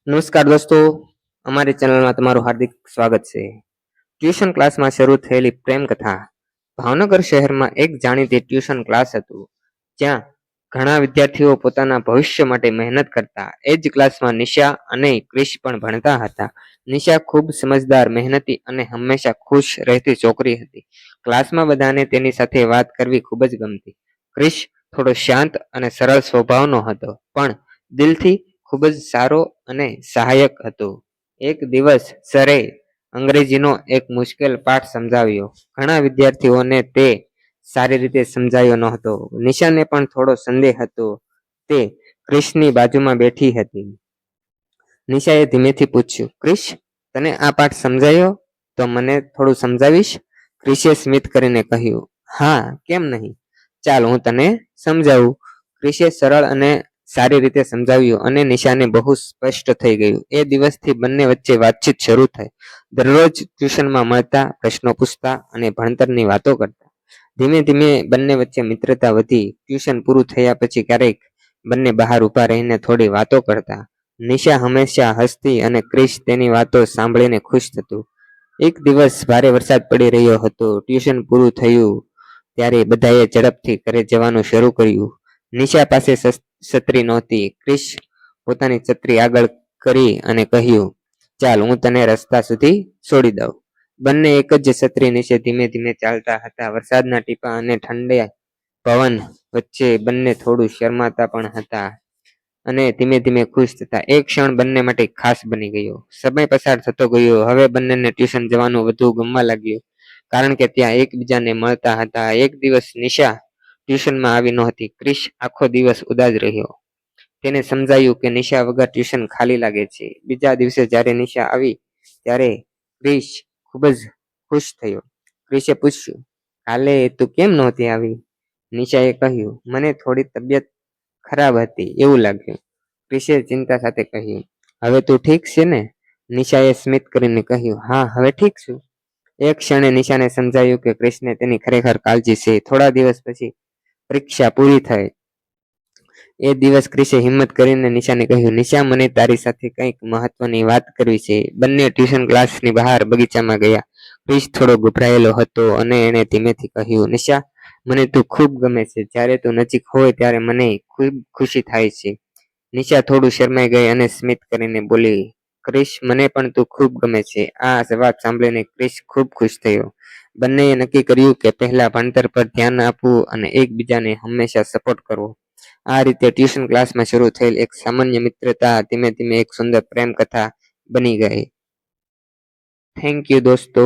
નમસ્કાર દોસ્તો, અમારી ચેનલમાં તમારું હાર્દિક સ્વાગત છે. ટ્યુશન ક્લાસમાં શરૂ થયેલી પ્રેમ કથા. ભાવનગર શહેરમાં એક જાણીતી ટ્યુશન ક્લાસ હતું, જ્યાં ઘણા વિદ્યાર્થીઓ પોતાના ભવિષ્ય માટે મહેનત કરતા. એ જ ક્લાસમાં નિશા અને ક્રિશ પણ ભણતા હતા. નિશા ખૂબ સમજદાર, મહેનતી અને હંમેશા ખુશ રહેતી છોકરી હતી. ક્લાસમાં બધાને તેની સાથે વાત કરવી ખૂબ જ ગમતી. ક્રિશ થોડો શાંત અને સરળ સ્વભાવનો હતો, પણ દિલથી ખૂબ જ સારો અને સહાયક હતો. એક દિવસ સરે અંગ્રેજીનો એક મુશ્કેલ પાઠ સમજાવ્યો. ઘણા વિદ્યાર્થીઓને તે સારી રીતે સમજાયો નહોતો. નિશાને પણ થોડો સંદેહ હતો. તે ક્રિશની બાજુમાં બેઠી હતી. નિશાએ ધીમેથી પૂછ્યું, ક્રિશ, તને આ પાઠ સમજાયો? તો મને થોડું સમજાવીશ? ક્રિશે સ્મિત કરીને કહ્યું, હા, કેમ નહીં, ચાલ હું તને સમજાવું. ક્રિશે સરળ અને સારી રીતે સમજાવ્યું અને નિશાને બહુ સ્પષ્ટ થઈ ગયું. એ દિવસથી બંને વચ્ચે વાતચીત શરૂ થઈ. દરરોજ ટ્યુશનમાં મળતા, પ્રશ્નો પૂછતા અને ભણતરની વાતો કરતા. ધીમે ધીમે બંને વચ્ચે મિત્રતા વધી. ટ્યુશન પૂરું થયા પછી ક્યારેક બંને બહાર ઊભા રહીને થોડી વાતો કરતા. નિશા હંમેશા હસતી અને ક્રિશ તેની વાતો સાંભળીને ખુશ થતું. એક દિવસ ભારે વરસાદ પડી રહ્યો હતો. ટ્યુશન પૂરું થયું ત્યારે બધાએ ઝડપથી ઘરે જવાનું શરૂ કર્યું. નિશા પાસે છત્રી નહોતી. ક્રિશ પોતાની છત્રી આગળ કરી અને કહ્યું, ચાલ હું તને રસ્તા સુધી છોડી દઉં. બંને એક જ છત્રી નીચે ધીમે ધીમે ચાલતા હતા. વરસાદના ટીપા અને ઠંડા પવન વચ્ચે બંને થોડું શરમાતા પણ હતા અને ધીમે ધીમે ખુશ થતા. એક ક્ષણ બંને માટે ખાસ બની ગયો. સમય પસાર થતો ગયો. હવે બંનેને ટ્યુશન જવાનું વધુ ગમવા લાગ્યું, કારણ કે ત્યાં એકબીજાને મળતા હતા. એક દિવસ નિશા ટ્યુશનમાં આવી નહોતી. ક્રિશ આખો દિવસ ઉદાસ રહ્યો. તેને સમજાયું કે નિશા વગર ટ્યુશન ખાલી લાગે છે. બીજા દિવસે જ્યારે નિશા આવી ત્યારે ક્રિશ ખૂબ જ ખુશ થયો. ક્રિશે પૂછ્યું, કાલે તું કેમ નહોતી આવી? નિશાએ કહ્યું, મને થોડી તબિયત ખરાબ હતી એવું લાગ્યું. ક્રિશે ચિંતા સાથે કહ્યું, હવે તું ઠીક છે ને? નિશાએ સ્મિત કરીને કહ્યું, હા, હવે ઠીક છું. એક ક્ષણે નિશાને સમજાયું કે ક્રિશને તેની ખરેખર કાળજી છે. થોડા દિવસ પછી પરીક્ષા પૂરી થઈ. એ દિવસ ક્રિશે હિંમત કરીને નિશાને કહ્યું, નિશા, મને તારી સાથે કંઈક મહત્વની વાત કરવી છે. બંને ટ્યુશન ક્લાસની બહાર બગીચામાં ગયા. ક્રિશ થોડો ગભરાયેલો હતો અને એણે ધીમેથી કહ્યું, નિશા, મને તું ખૂબ ગમે છે. જ્યારે તું નજીક હોય ત્યારે મને ખૂબ ખુશી થાય છે. નિશા થોડું શરમાઈ ગઈ અને સ્મિત કરીને બોલી, ક્રિશ, મને પણ તું ખૂબ ગમે છે. આ જવાબ સાંભળીને ક્રિશ ખૂબ ખુશ થયો. બંનેએ નક્કી કર્યું કે પહેલા ભણતર પર ધ્યાન આપવું અને એકબીજાને હંમેશા સપોર્ટ કરવો. આ રીતે ટ્યુશન ક્લાસમાં શરૂ થયેલ એક સામાન્ય મિત્રતા ધીમે ધીમે એક સુંદર પ્રેમ કથા બની ગઈ. થેન્ક યુ દોસ્તો.